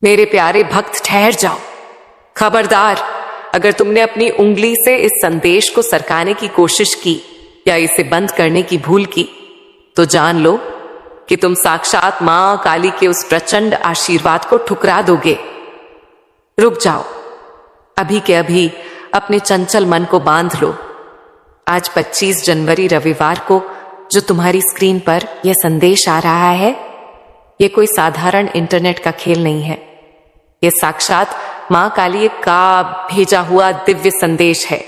मेरे प्यारे भक्त ठहर जाओ। खबरदार, अगर तुमने अपनी उंगली से इस संदेश को सरकाने की कोशिश की या इसे बंद करने की भूल की तो जान लो कि तुम साक्षात मां काली के उस प्रचंड आशीर्वाद को ठुकरा दोगे। रुक जाओ, अभी के अभी अपने चंचल मन को बांध लो। आज 25 जनवरी रविवार को जो तुम्हारी स्क्रीन पर यह संदेश आ रहा है, यह कोई साधारण इंटरनेट का खेल नहीं है। यह साक्षात मां काली का भेजा हुआ दिव्य संदेश है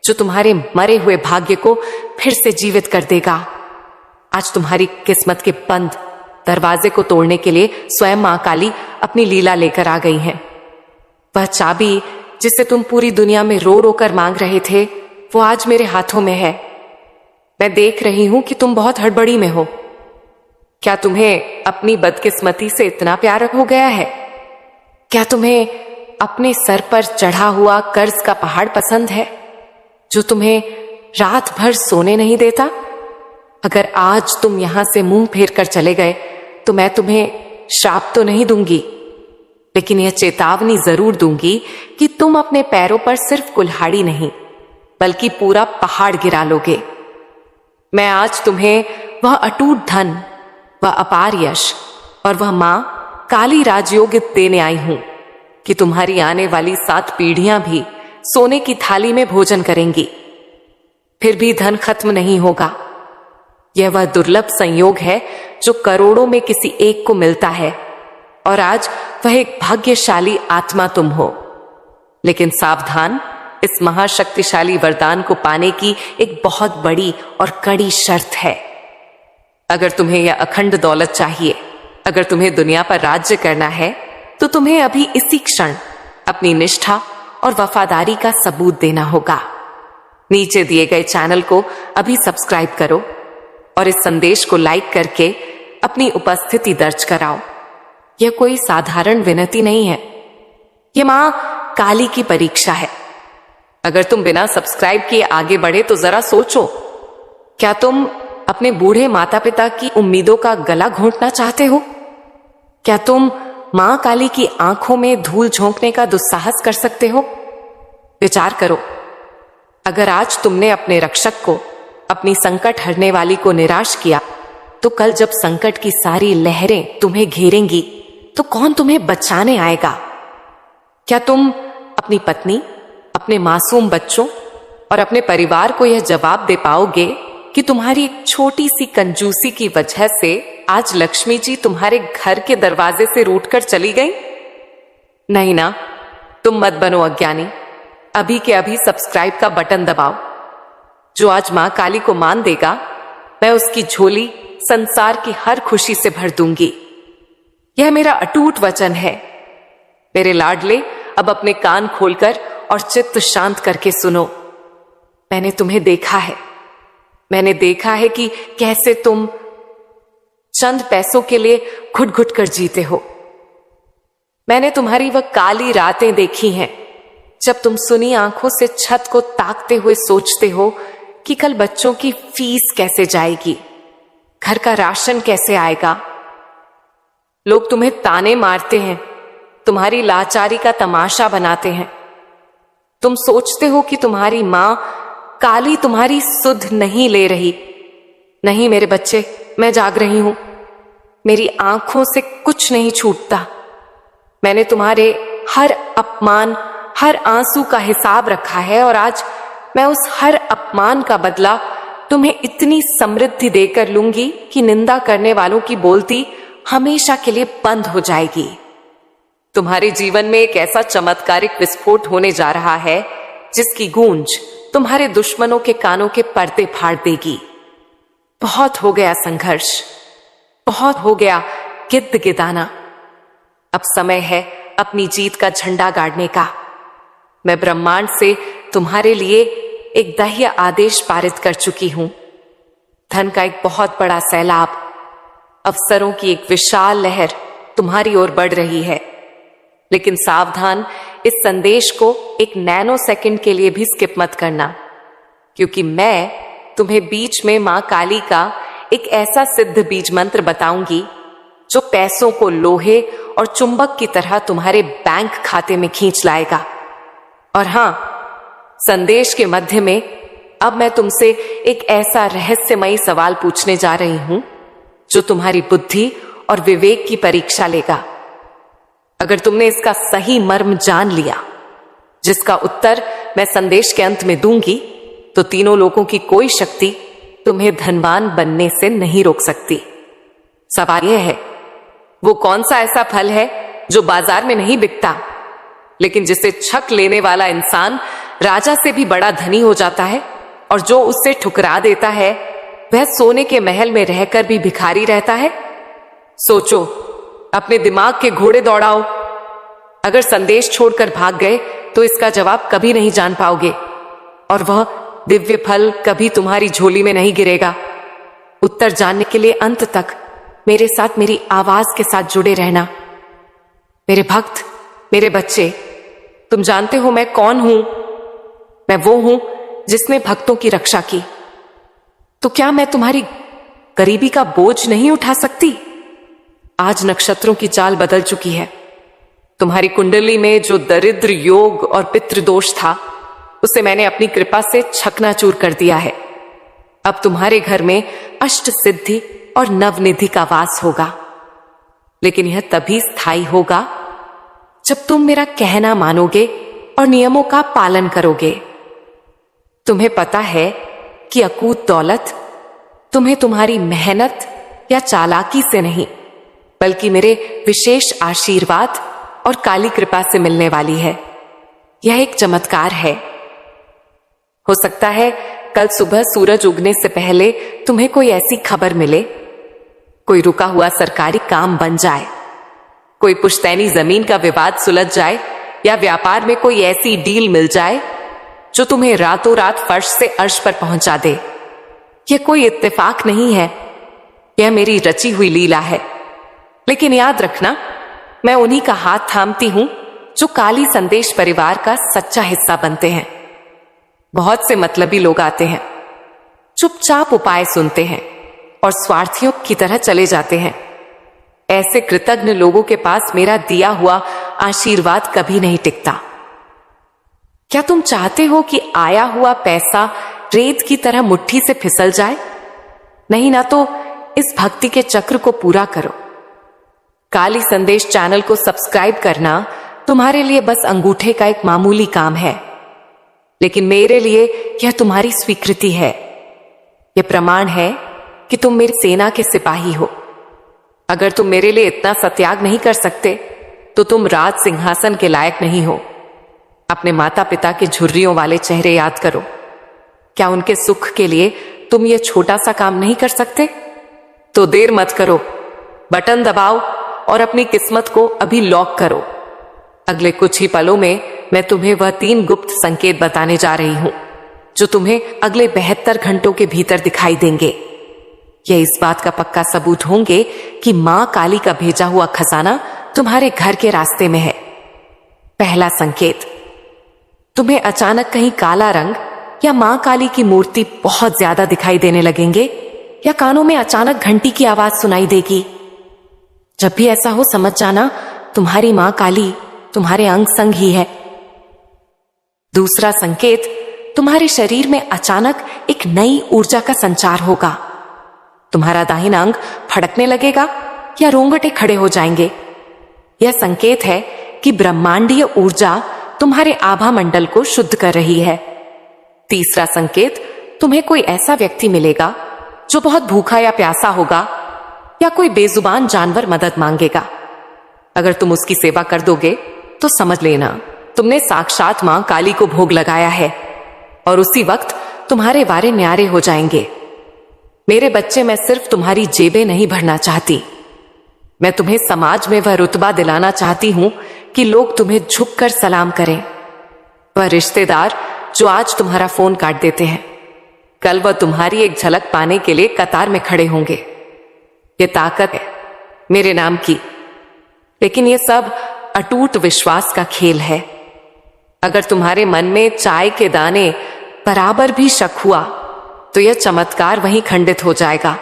जो तुम्हारे मरे हुए भाग्य को फिर से जीवित कर देगा। आज तुम्हारी किस्मत के बंद दरवाजे को तोड़ने के लिए स्वयं मां काली अपनी लीला लेकर आ गई हैं। वह चाबी जिसे तुम पूरी दुनिया में रो रो कर मांग रहे थे, वो आज मेरे हाथों में है। मैं देख रही हूं कि तुम बहुत हड़बड़ी में हो। क्या तुम्हें अपनी बदकिस्मती से इतना प्यार हो गया है? क्या तुम्हें अपने सर पर चढ़ा हुआ कर्ज का पहाड़ पसंद है जो तुम्हें रात भर सोने नहीं देता? अगर आज तुम यहां से मुंह फेर कर चले गए तो मैं तुम्हें श्राप तो नहीं दूंगी, लेकिन यह चेतावनी जरूर दूंगी कि तुम अपने पैरों पर सिर्फ कुल्हाड़ी नहीं बल्कि पूरा पहाड़ गिरा लोगे। मैं आज तुम्हें वह अटूट धन, वह अपार यश और वह मां काली राजयोग देने आई हूं कि तुम्हारी आने वाली 7 पीढ़ियां भी सोने की थाली में भोजन करेंगी। फिर भी धन खत्म नहीं होगा। यह वह दुर्लभ संयोग है जो करोड़ों में किसी एक को मिलता है, और आज वह एक भाग्यशाली आत्मा तुम हो। लेकिन सावधान, इस महाशक्तिशाली वरदान को पाने की एक बहुत बड़ी और कड़ी शर्त है। अगर तुम्हें यह अखंड दौलत चाहिए, अगर तुम्हें दुनिया पर राज्य करना है, तो तुम्हें अभी इसी क्षण अपनी निष्ठा और वफादारी का सबूत देना होगा। नीचे दिए गए चैनल को अभी सब्सक्राइब करो और इस संदेश को लाइक करके अपनी उपस्थिति दर्ज कराओ। यह कोई साधारण विनती नहीं है, यह मां काली की परीक्षा है। अगर तुम बिना सब्सक्राइब किए आगे बढ़े तो जरा सोचो, क्या तुम अपने बूढ़े माता पिता की उम्मीदों का गला घोंटना चाहते हो? क्या तुम मां काली की आंखों में धूल झोंकने का दुस्साहस कर सकते हो? विचार करो, अगर आज तुमने अपने रक्षक को, अपनी संकट हरने वाली को निराश किया, तो कल जब संकट की सारी लहरें तुम्हें घेरेंगी तो कौन तुम्हें बचाने आएगा? क्या तुम अपनी पत्नी, अपने मासूम बच्चों और अपने परिवार को यह जवाब दे पाओगे कि तुम्हारी एक छोटी सी कंजूसी की वजह से आज लक्ष्मी जी तुम्हारे घर के दरवाजे से रूठकर चली गई? नहीं ना। तुम मत बनो अज्ञानी, अभी के अभी सब्सक्राइब का बटन दबाओ। जो आज मां काली को मान देगा, मैं उसकी झोली संसार की हर खुशी से भर दूंगी। यह मेरा अटूट वचन है। मेरे लाडले, अब अपने कान खोलकर और चित्त शांत करके सुनो। मैंने तुम्हें देखा है, मैंने देखा है कि कैसे तुम चंद पैसों के लिए घुट घुट कर जीते हो। मैंने तुम्हारी वह काली रातें देखी हैं जब तुम सुनी आंखों से छत को ताकते हुए सोचते हो कि कल बच्चों की फीस कैसे जाएगी, घर का राशन कैसे आएगा। लोग तुम्हें ताने मारते हैं, तुम्हारी लाचारी का तमाशा बनाते हैं। तुम सोचते हो कि तुम्हारी मां काली तुम्हारी सुध नहीं ले रही। नहीं मेरे बच्चे, मैं जाग रही हूं, मेरी आंखों से कुछ नहीं छूटता। मैंने तुम्हारे हर अपमान, हर आंसू का हिसाब रखा है, और आज मैं उस हर अपमान का बदला तुम्हें इतनी समृद्धि देकर लूंगी कि निंदा करने वालों की बोलती हमेशा के लिए बंद हो जाएगी। तुम्हारे जीवन में एक ऐसा चमत्कारिक विस्फोट होने जा रहा है जिसकी गूंज तुम्हारे दुश्मनों के कानों के पर्दे फाड़ देगी। बहुत हो गया संघर्ष, बहुत हो गया गिद्ध गिदाना। अब समय है अपनी जीत का झंडा गाड़ने का। मैं ब्रह्मांड से तुम्हारे लिए एक दह्य आदेश पारित कर चुकी हूं। धन का एक बहुत बड़ा सैलाब, अवसरों की एक विशाल लहर तुम्हारी ओर बढ़ रही है। लेकिन सावधान, इस संदेश को एक नैनो सेकंड के लिए भी स्किप मत करना, क्योंकि मैं तुम्हें बीच में मां काली का एक ऐसा सिद्ध बीज मंत्र बताऊंगी जो पैसों को लोहे और चुंबक की तरह तुम्हारे बैंक खाते में खींच लाएगा। और हां, संदेश के मध्य में अब मैं तुमसे एक ऐसा रहस्यमयी सवाल पूछने जा रही हूं जो तुम्हारी बुद्धि और विवेक की परीक्षा लेगा। अगर तुमने इसका सही मर्म जान लिया, जिसका उत्तर मैं संदेश के अंत में दूंगी, तो तीनों लोगों की कोई शक्ति तुम्हें धनवान बनने से नहीं रोक सकती। सवाल यह है, वो कौन सा ऐसा फल है जो बाजार में नहीं बिकता, लेकिन जिसे छक लेने वाला इंसान राजा से भी बड़ा धनी हो जाता है, और जो उससे ठुकरा देता है वह सोने के महल में रहकर भी भिखारी रहता है? सोचो, अपने दिमाग के घोड़े दौड़ाओ। अगर संदेश छोड़कर भाग गए तो इसका जवाब कभी नहीं जान पाओगे, और वह दिव्य फल कभी तुम्हारी झोली में नहीं गिरेगा। उत्तर जानने के लिए अंत तक मेरे साथ, मेरी आवाज के साथ जुड़े रहना। मेरे भक्त, मेरे बच्चे, तुम जानते हो मैं कौन हूं? मैं वो हूं जिसने भक्तों की रक्षा की। तो क्या मैं तुम्हारी गरीबी का बोझ नहीं उठा सकती? आज नक्षत्रों की चाल बदल चुकी है। तुम्हारी कुंडली में जो दरिद्र योग और पितृदोष था, उसे मैंने अपनी कृपा से छकनाचूर कर दिया है। अब तुम्हारे घर में अष्ट सिद्धि और नवनिधि का वास होगा, लेकिन यह तभी स्थायी होगा जब तुम मेरा कहना मानोगे और नियमों का पालन करोगे। तुम्हें पता है कि अकूत दौलत तुम्हें तुम्हारी मेहनत या चालाकी से नहीं, बल्कि मेरे विशेष आशीर्वाद और काली कृपा से मिलने वाली है। यह एक चमत्कार है। हो सकता है कल सुबह सूरज उगने से पहले तुम्हें कोई ऐसी खबर मिले, कोई रुका हुआ सरकारी काम बन जाए, कोई पुश्तैनी जमीन का विवाद सुलझ जाए, या व्यापार में कोई ऐसी डील मिल जाए जो तुम्हें रातों रात फर्श से अर्श पर पहुंचा दे। यह कोई इत्तेफाक नहीं है, यह मेरी रची हुई लीला है। लेकिन याद रखना, मैं उन्हीं का हाथ थामती हूं जो काली संदेश परिवार का सच्चा हिस्सा बनते हैं। बहुत से मतलबी लोग आते हैं, चुपचाप उपाय सुनते हैं और स्वार्थियों की तरह चले जाते हैं। ऐसे कृतज्ञ लोगों के पास मेरा दिया हुआ आशीर्वाद कभी नहीं टिकता। क्या तुम चाहते हो कि आया हुआ पैसा रेत की तरह मुट्ठी से फिसल जाए? नहीं ना, तो इस भक्ति के चक्र को पूरा करो। काली संदेश चैनल को सब्सक्राइब करना तुम्हारे लिए बस अंगूठे का एक मामूली काम है, लेकिन मेरे लिए यह तुम्हारी स्वीकृति है। यह प्रमाण है कि तुम मेरी सेना के सिपाही हो। अगर तुम मेरे लिए इतना सत्याग नहीं कर सकते, तो तुम राज सिंहासन के लायक नहीं हो। अपने माता पिता के झुर्रियों वाले चेहरे याद करो। क्या उनके सुख के लिए तुम ये छोटा सा काम नहीं कर सकते? तो देर मत करो, बटन दबाओ और अपनी किस्मत को अभी लॉक करो। अगले कुछ ही पलों में मैं तुम्हें वह 3 गुप्त संकेत बताने जा रही हूं, जो तुम्हें अगले 72 घंटों के भीतर दिखाई देंगे। यह इस बात का पक्का सबूत होंगे कि मां काली का भेजा हुआ खजाना तुम्हारे घर के रास्ते में है। पहला संकेत, तुम्हें अचानक कहीं काला रंग या मां काली की मूर्ति बहुत ज्यादा दिखाई देने लगेंगे, या कानों में अचानक घंटी की आवाज सुनाई देगी। जब भी ऐसा हो, समझ जाना तुम्हारी मां काली तुम्हारे अंग संग ही है। दूसरा संकेत, तुम्हारे शरीर में अचानक एक नई ऊर्जा का संचार होगा। तुम्हारा दाहिना अंग फड़कने लगेगा या रोंगटे खड़े हो जाएंगे। यह संकेत है कि ब्रह्मांडीय ऊर्जा तुम्हारे आभा मंडल को शुद्ध कर रही है। तीसरा संकेत, तुम्हें कोई ऐसा व्यक्ति मिलेगा जो बहुत भूखा या प्यासा होगा, या कोई बेजुबान जानवर मदद मांगेगा। अगर तुम उसकी सेवा कर दोगे तो समझ लेना तुमने साक्षात मां काली को भोग लगाया है, और उसी वक्त तुम्हारे वारे न्यारे हो जाएंगे। मेरे बच्चे, मैं सिर्फ तुम्हारी जेबें नहीं भरना चाहती, मैं तुम्हें समाज में वह रुतबा दिलाना चाहती हूं कि लोग तुम्हें झुककर सलाम करें। वह रिश्तेदार जो आज तुम्हारा फोन काट देते हैं, कल वह तुम्हारी एक झलक पाने के लिए कतार में खड़े होंगे। ये ताकत है मेरे नाम की, लेकिन ये सब अटूट विश्वास का खेल है। अगर तुम्हारे मन में चाय के दाने बराबर भी शक हुआ, तो यह चमत्कार वहीं खंडित हो जाएगा।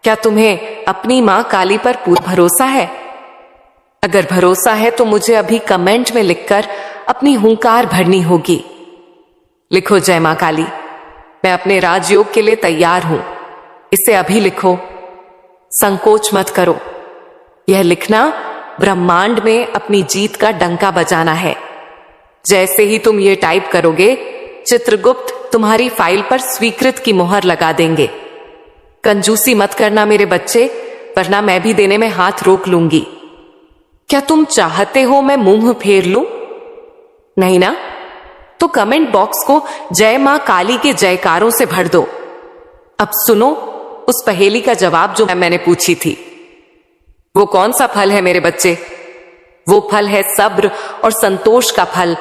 क्या तुम्हें अपनी मां काली पर पूरा भरोसा है? अगर भरोसा है तो मुझे अभी कमेंट में लिखकर अपनी हुंकार भरनी होगी। लिखो जय मां काली, मैं अपने राजयोग के लिए तैयार हूं। इसे अभी लिखो, संकोच मत करो। यह लिखना ब्रह्मांड में अपनी जीत का डंका बजाना है। जैसे ही तुम ये टाइप करोगे, चित्रगुप्त तुम्हारी फाइल पर स्वीकृत की मुहर लगा देंगे। कंजूसी मत करना मेरे बच्चे, वरना मैं भी देने में हाथ रोक लूंगी। क्या तुम चाहते हो मैं मुंह फेर लूं? नहीं ना? तो कमेंट बॉक्स को जय मां काली के जयकारों से भर दो। अब सुनो उस पहेली का जवाब जो मैंने पूछी थी। वो कौन सा फल है मेरे बच्चे? वो फल है सब्र और संतोष का फल,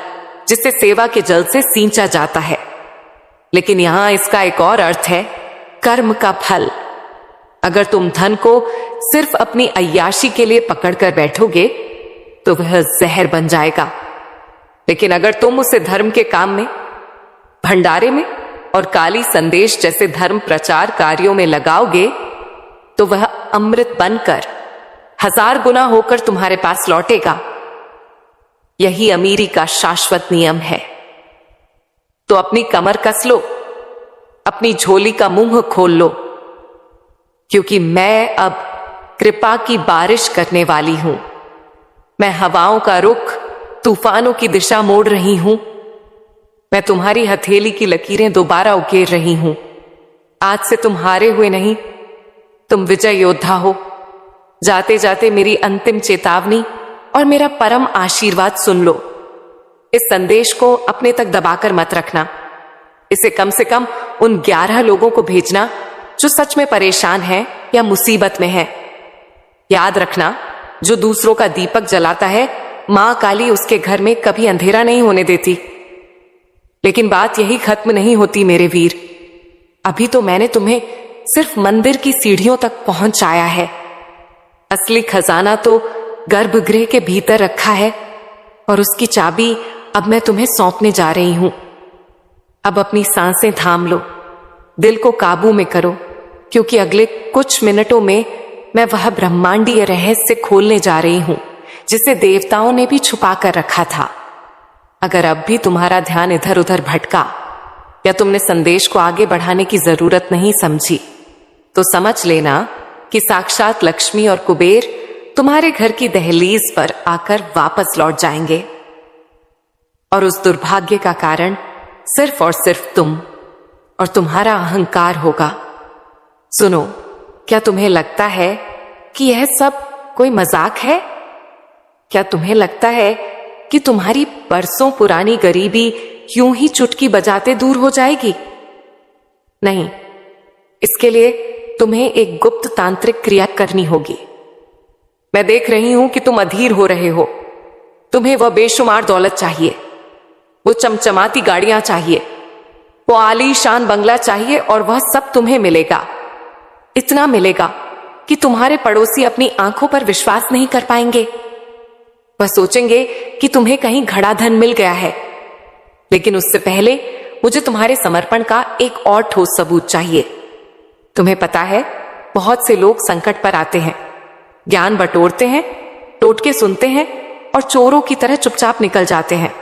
जिसे सेवा के जल से सींचा जाता है। लेकिन यहां इसका एक और अर्थ है, कर्म का फल। अगर तुम धन को सिर्फ अपनी अय्याशी के लिए पकड़कर बैठोगे तो वह जहर बन जाएगा। लेकिन अगर तुम उसे धर्म के काम में, भंडारे में और काली संदेश जैसे धर्म प्रचार कार्यों में लगाओगे तो वह अमृत बनकर 1000 गुना होकर तुम्हारे पास लौटेगा। यही अमीरी का शाश्वत नियम है। तो अपनी कमर कस लो, अपनी झोली का मुंह खोल लो, क्योंकि मैं अब कृपा की बारिश करने वाली हूं। मैं हवाओं का रुख, तूफानों की दिशा मोड़ रही हूं। मैं तुम्हारी हथेली की लकीरें दोबारा उकेर रही हूं। आज से तुम हारे हुए नहीं, तुम विजय योद्धा हो। जाते जाते मेरी अंतिम चेतावनी और मेरा परम आशीर्वाद सुन लो। इस संदेश को अपने तक दबाकर मत रखना। इसे कम से कम उन 11 लोगों को भेजना जो सच में परेशान हैं या मुसीबत में हैं। याद रखना, जो दूसरों का दीपक जलाता है, मां काली उसके घर में कभी अंधेरा नहीं होने देती। लेकिन बात यही खत्म नहीं होती मेरे वीर। अभी तो मैंने तुम्हें सिर्फ मंदिर की सीढ़ियों तक पहुंचाया है। असली खजाना तो गर्भगृह के भीतर रखा है और उसकी चाबी अब मैं तुम्हें सौंपने जा रही हूं। अब अपनी सांसें थाम लो, दिल को काबू में करो, क्योंकि अगले कुछ मिनटों में मैं वह ब्रह्मांडीय रहस्य खोलने जा रही हूं जिसे देवताओं ने भी छुपा कर रखा था। अगर अब भी तुम्हारा ध्यान इधर उधर भटका या तुमने संदेश को आगे बढ़ाने की जरूरत नहीं समझी, तो समझ लेना कि साक्षात लक्ष्मी और कुबेर तुम्हारे घर की दहलीज पर आकर वापस लौट जाएंगे। और उस दुर्भाग्य का कारण सिर्फ और सिर्फ तुम और तुम्हारा अहंकार होगा। सुनो, क्या तुम्हें लगता है कि यह सब कोई मजाक है? क्या तुम्हें लगता है कि तुम्हारी बरसों पुरानी गरीबी यूं ही चुटकी बजाते दूर हो जाएगी? नहीं, इसके लिए तुम्हें एक गुप्त तांत्रिक क्रिया करनी होगी। मैं देख रही हूं कि तुम अधीर हो रहे हो। तुम्हें वह बेशुमार दौलत चाहिए, वो चमचमाती गाड़ियां चाहिए, वो आलीशान बंगला चाहिए, और वह सब तुम्हें मिलेगा। इतना मिलेगा कि तुम्हारे पड़ोसी अपनी आंखों पर विश्वास नहीं कर पाएंगे। वह सोचेंगे कि तुम्हें कहीं घड़ा धन मिल गया है। लेकिन उससे पहले मुझे तुम्हारे समर्पण का एक और ठोस सबूत चाहिए। तुम्हें पता है, बहुत से लोग संकट पर आते हैं, ज्ञान बटोरते हैं, टोटके सुनते हैं और चोरों की तरह चुपचाप निकल जाते हैं।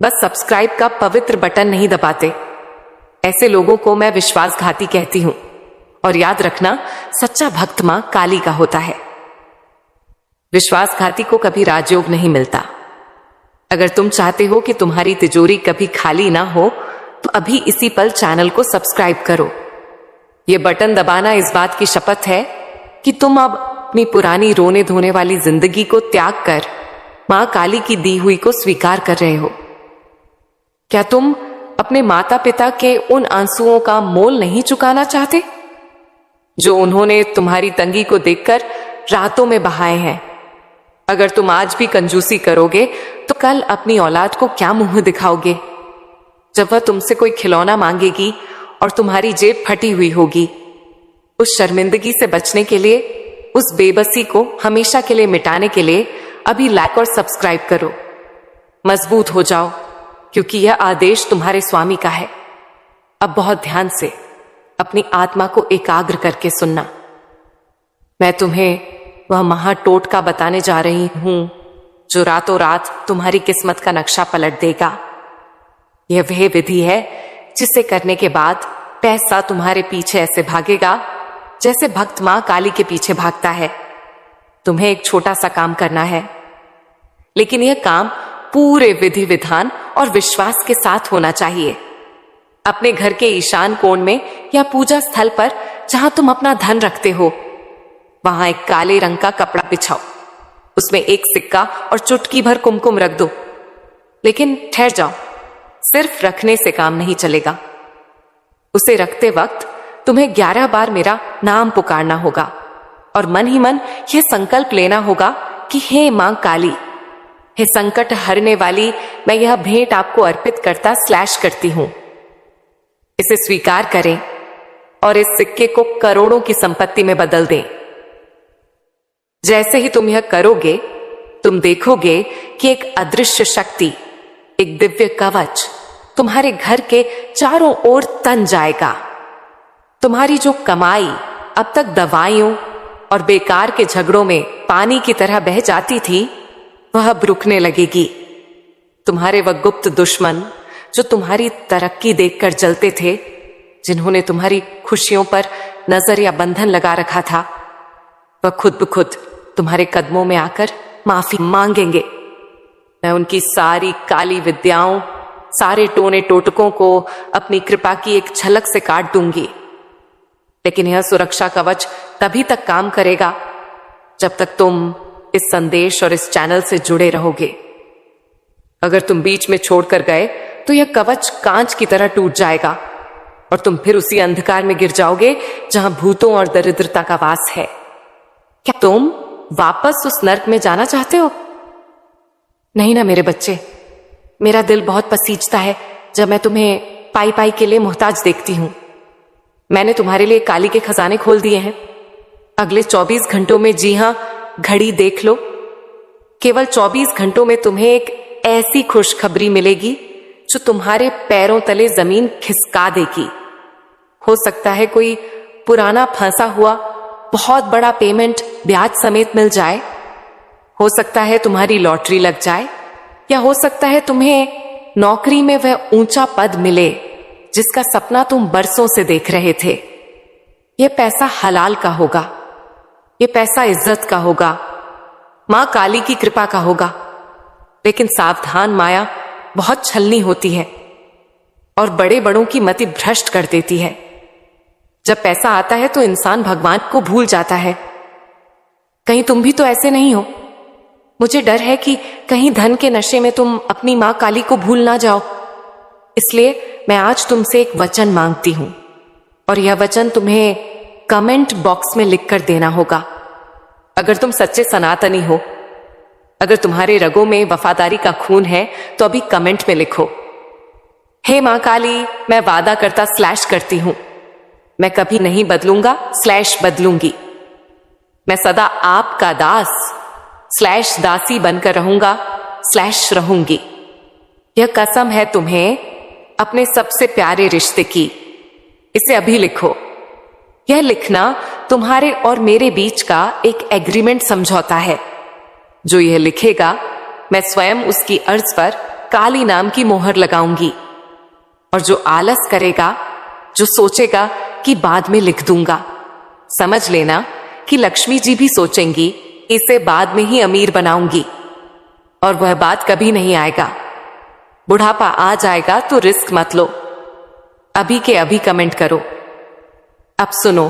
बस सब्सक्राइब का पवित्र बटन नहीं दबाते। ऐसे लोगों को मैं विश्वासघाती कहती हूं। और याद रखना, सच्चा भक्त मां काली का होता है। विश्वासघाती को कभी राजयोग नहीं मिलता। अगर तुम चाहते हो कि तुम्हारी तिजोरी कभी खाली ना हो, तो अभी इसी पल चैनल को सब्सक्राइब करो। यह बटन दबाना इस बात की शपथ है कि तुम अब अपनी पुरानी रोने धोने वाली जिंदगी को त्याग कर मां काली की दी हुई को स्वीकार कर रहे हो। क्या तुम अपने माता पिता के उन आंसुओं का मोल नहीं चुकाना चाहते जो उन्होंने तुम्हारी तंगी को देखकर रातों में बहाए हैं? अगर तुम आज भी कंजूसी करोगे तो कल अपनी औलाद को क्या मुंह दिखाओगे जब वह तुमसे कोई खिलौना मांगेगी और तुम्हारी जेब फटी हुई होगी? उस शर्मिंदगी से बचने के लिए, उस बेबसी को हमेशा के लिए मिटाने के लिए अभी लाइक और सब्सक्राइब करो। मजबूत हो जाओ, क्योंकि यह आदेश तुम्हारे स्वामी का है। अब बहुत ध्यान से अपनी आत्मा को एकाग्र करके सुनना। मैं तुम्हें वह महाटोटका बताने जा रही हूं जो रातों रात तुम्हारी किस्मत का नक्शा पलट देगा। यह वह विधि है जिसे करने के बाद पैसा तुम्हारे पीछे ऐसे भागेगा जैसे भक्त मां काली के पीछे भागता है। तुम्हें एक छोटा सा काम करना है, लेकिन यह काम पूरे विधि विधान और विश्वास के साथ होना चाहिए। अपने घर के ईशान कोण में या पूजा स्थल पर जहां तुम अपना धन रखते हो, वहां एक काले रंग का कपड़ा बिछाओ। उसमें एक सिक्का और चुटकी भर कुमकुम रख दो। लेकिन ठहर जाओ, सिर्फ रखने से काम नहीं चलेगा। उसे रखते वक्त तुम्हें 11 बार मेरा नाम पुकारना होगा और मन ही मन यह संकल्प लेना होगा कि हे मां काली, हे संकट हरने वाली, मैं यह भेंट आपको अर्पित करती हूं। इसे स्वीकार करें और इस सिक्के को करोड़ों की संपत्ति में बदल दें। जैसे ही तुम यह करोगे, तुम देखोगे कि एक अदृश्य शक्ति, एक दिव्य कवच तुम्हारे घर के चारों ओर तन जाएगा। तुम्हारी जो कमाई अब तक दवाइयों और बेकार के झगड़ों में पानी की तरह बह जाती थी, वह अब रुकने लगेगी। तुम्हारे वह गुप्त दुश्मन जो तुम्हारी तरक्की देखकर जलते थे, जिन्होंने तुम्हारी खुशियों पर नजर या बंधन लगा रखा था, वह खुद ब खुद तुम्हारे कदमों में आकर माफी मांगेंगे। मैं उनकी सारी काली विद्याओं, सारे टोने टोटकों को अपनी कृपा की एक झलक से काट दूंगी। लेकिन यह सुरक्षा कवच तभी तक काम करेगा जब तक तुम इस संदेश और इस चैनल से जुड़े रहोगे। अगर तुम बीच में छोड़कर गए तो यह कवच कांच की तरह टूट जाएगा और तुम फिर उसी अंधकार में गिर जाओगे जहां भूतों और दरिद्रता का वास है। क्या तुम वापस उस नर्क में जाना चाहते हो? नहीं ना मेरे बच्चे, मेरा दिल बहुत पसीजता है जब मैं तुम्हें पाई पाई के लिए मोहताज देखती हूं। मैंने तुम्हारे लिए काली के खजाने खोल दिए हैं। अगले 24 घंटों में, जी हां, घड़ी देख लो, केवल 24 घंटों में तुम्हें एक ऐसी खुशखबरी मिलेगी जो तुम्हारे पैरों तले जमीन खिसका देगी। हो सकता है कोई पुराना फंसा हुआ बहुत बड़ा पेमेंट ब्याज समेत मिल जाए, हो सकता है तुम्हारी लॉटरी लग जाए, या हो सकता है तुम्हें नौकरी में वह ऊंचा पद मिले जिसका सपना तुम बरसों से देख रहे थे। यह पैसा हलाल का होगा, यह पैसा इज्जत का होगा, मां काली की कृपा का होगा। लेकिन सावधान, माया बहुत छलनी होती है और बड़े बड़ों की मति भ्रष्ट कर देती है। जब पैसा आता है तो इंसान भगवान को भूल जाता है। कहीं तुम भी तो ऐसे नहीं हो? मुझे डर है कि कहीं धन के नशे में तुम अपनी मां काली को भूल ना जाओ। इसलिए मैं आज तुमसे एक वचन मांगती हूं और यह वचन तुम्हें कमेंट बॉक्स में लिखकर देना होगा। अगर तुम सच्चे सनातनी हो, अगर तुम्हारे रगों में वफादारी का खून है, तो अभी कमेंट में लिखो, हे मां काली, मैं वादा करती हूं, मैं कभी नहीं बदलूंगा बदलूंगी। मैं सदा आपका दास दासी बनकर रहूंगा रहूंगी। यह कसम है तुम्हें अपने सबसे प्यारे रिश्ते की। इसे अभी लिखो। यह लिखना तुम्हारे और मेरे बीच का एक एग्रीमेंट समझौता है। जो यह लिखेगा, मैं स्वयं उसकी अर्ज पर काली नाम की मोहर लगाऊंगी। और जो आलस करेगा, जो सोचेगा कि बाद में लिख दूंगा, समझ लेना कि लक्ष्मी जी भी सोचेंगी इसे बाद में ही अमीर बनाऊंगी, और वह बात कभी नहीं आएगा। बुढ़ापा आ जाएगा तो रिस्क मत लो। अभी के अभी कमेंट करो। अब सुनो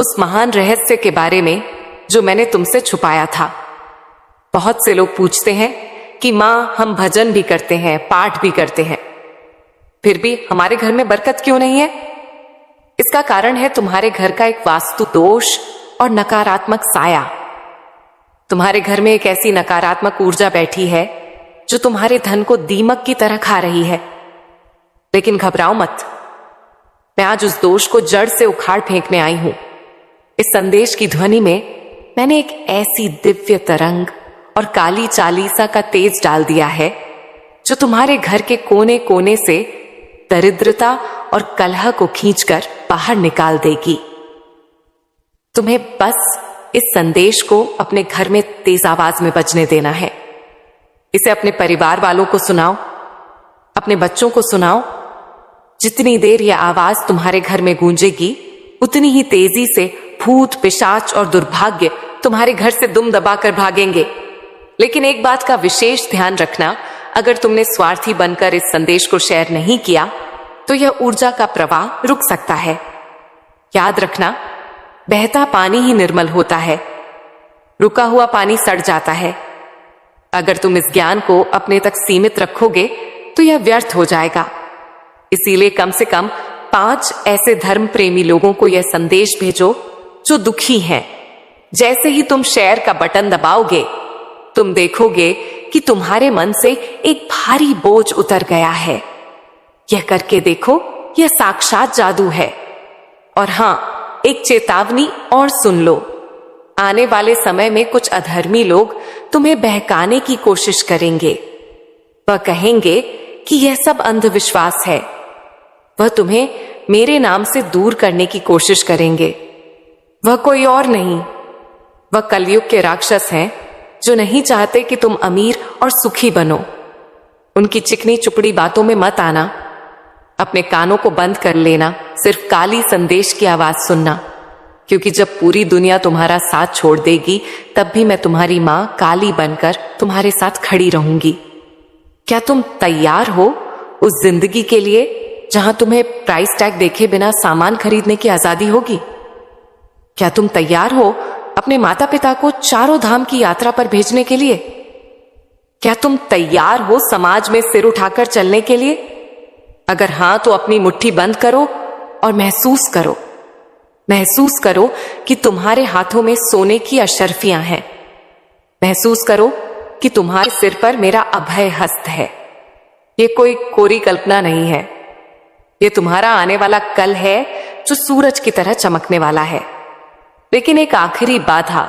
उस महान रहस्य के बारे में जो मैंने तुमसे छुपाया था। बहुत से लोग पूछते हैं कि मां, हम भजन भी करते हैं, पाठ भी करते हैं, फिर भी हमारे घर में बरकत क्यों नहीं है? इसका कारण है तुम्हारे घर का एक वास्तु दोष और नकारात्मक साया। तुम्हारे घर में एक ऐसी नकारात्मक ऊर्जा बैठी है जो तुम्हारे धन को दीमक की तरह खा रही है। लेकिन घबराओ मत, मैं आज उस दोष को जड़ से उखाड़ फेंकने आई हूं। इस संदेश की ध्वनि में मैंने एक ऐसी दिव्य तरंग और काली चालीसा का तेज डाल दिया है जो तुम्हारे घर के कोने कोने से दरिद्रता और कलह को खींचकर बाहर निकाल देगी। तुम्हें बस इस संदेश को अपने घर में तेज आवाज में बजने देना है। इसे अपने परिवार वालों को सुनाओ, अपने बच्चों को सुनाओ। जितनी देर यह आवाज तुम्हारे घर में गूंजेगी, उतनी ही तेजी से भूत, पिशाच और दुर्भाग्य तुम्हारे घर से दुम दबाकर भागेंगे। लेकिन एक बात का विशेष ध्यान रखना, अगर तुमने स्वार्थी बनकर इस संदेश को शेयर नहीं किया तो यह ऊर्जा का प्रवाह रुक सकता है। याद रखना, बहता पानी ही निर्मल होता है, रुका हुआ पानी सड़ जाता है। अगर तुम इस ज्ञान को अपने तक सीमित रखोगे तो यह व्यर्थ हो जाएगा। इसीलिए कम से कम 5 ऐसे धर्म प्रेमी लोगों को यह संदेश भेजो जो दुखी हैं। जैसे ही तुम शेयर का बटन दबाओगे, तुम देखोगे कि तुम्हारे मन से एक भारी बोझ उतर गया है। यह करके देखो, यह साक्षात जादू है। और हां, एक चेतावनी और सुन लो। आने वाले समय में कुछ अधर्मी लोग तुम्हें बहकाने की कोशिश करेंगे। वह कहेंगे कि यह सब अंधविश्वास है। वह तुम्हें मेरे नाम से दूर करने की कोशिश करेंगे। वह कोई और नहीं, वह कलयुग के राक्षस हैं जो नहीं चाहते कि तुम अमीर और सुखी बनो। उनकी चिकनी चुपड़ी बातों में मत आना। अपने कानों को बंद कर लेना, सिर्फ काली संदेश की आवाज सुनना। क्योंकि जब पूरी दुनिया तुम्हारा साथ छोड़ देगी, तब भी मैं तुम्हारी मां काली बनकर तुम्हारे साथ खड़ी रहूंगी। क्या तुम तैयार हो उस जिंदगी के लिए जहां तुम्हें प्राइस टैग देखे बिना सामान खरीदने की आजादी होगी? क्या तुम तैयार हो अपने माता पिता को चारों धाम की यात्रा पर भेजने के लिए? क्या तुम तैयार हो समाज में सिर उठाकर चलने के लिए? अगर हां, तो अपनी मुट्ठी बंद करो और महसूस करो कि तुम्हारे हाथों में सोने की अशर्फियां हैं। महसूस करो कि तुम्हारे सिर पर मेरा अभय हस्त है। ये कोई कोरी कल्पना नहीं है, ये तुम्हारा आने वाला कल है जो सूरज की तरह चमकने वाला है। लेकिन एक आखिरी बाधा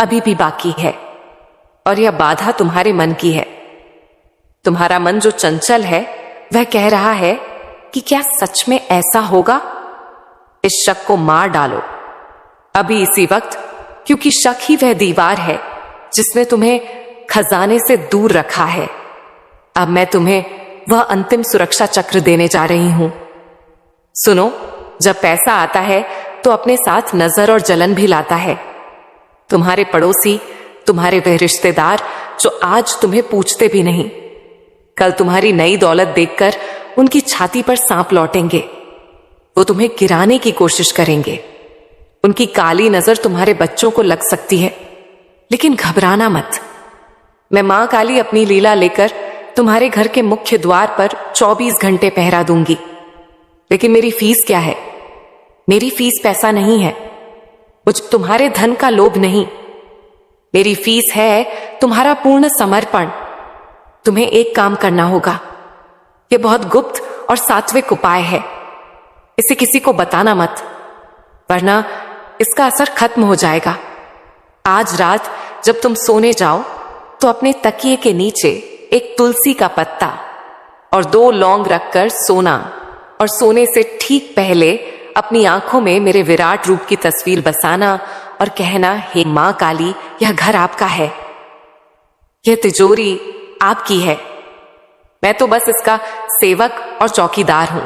अभी भी बाकी है, और यह बाधा तुम्हारे मन की है। तुम्हारा मन जो चंचल है, वह कह रहा है कि क्या सच में ऐसा होगा? इस शक को मार डालो अभी, इसी वक्त, क्योंकि शक ही वह दीवार है जिसने तुम्हें खजाने से दूर रखा है। अब मैं तुम्हें वह अंतिम सुरक्षा चक्र देने जा रही हूं। सुनो, जब पैसा आता है तो अपने साथ नजर और जलन भी लाता है। तुम्हारे पड़ोसी, तुम्हारे वह रिश्तेदार जो आज तुम्हें पूछते भी नहीं, कल तुम्हारी नई दौलत देखकर उनकी छाती पर सांप लौटेंगे। वो तुम्हें गिराने की कोशिश करेंगे। उनकी काली नजर तुम्हारे बच्चों को लग सकती है, लेकिन घबराना मत। मैं मां काली अपनी लीला लेकर तुम्हारे घर के मुख्य द्वार पर 24 घंटे पहरा दूंगी। लेकिन मेरी फीस क्या है? मेरी फीस पैसा नहीं है, मुझ तुम्हारे धन का लोभ नहीं। मेरी फीस है तुम्हारा पूर्ण समर्पण। तुम्हें एक काम करना होगा। यह बहुत गुप्त और सात्विक उपाय है। इसे किसी को बताना मत, वरना इसका असर खत्म हो जाएगा। आज रात जब तुम सोने जाओ तो अपने तकिए के नीचे एक तुलसी का पत्ता और 2 लौंग रखकर सोना, और सोने से ठीक पहले अपनी आंखों में मेरे विराट रूप की तस्वीर बसाना और कहना, हे मां काली, यह घर आपका है, यह तिजोरी आपकी है। मैं तो बस इसका सेवक और चौकीदार हूं।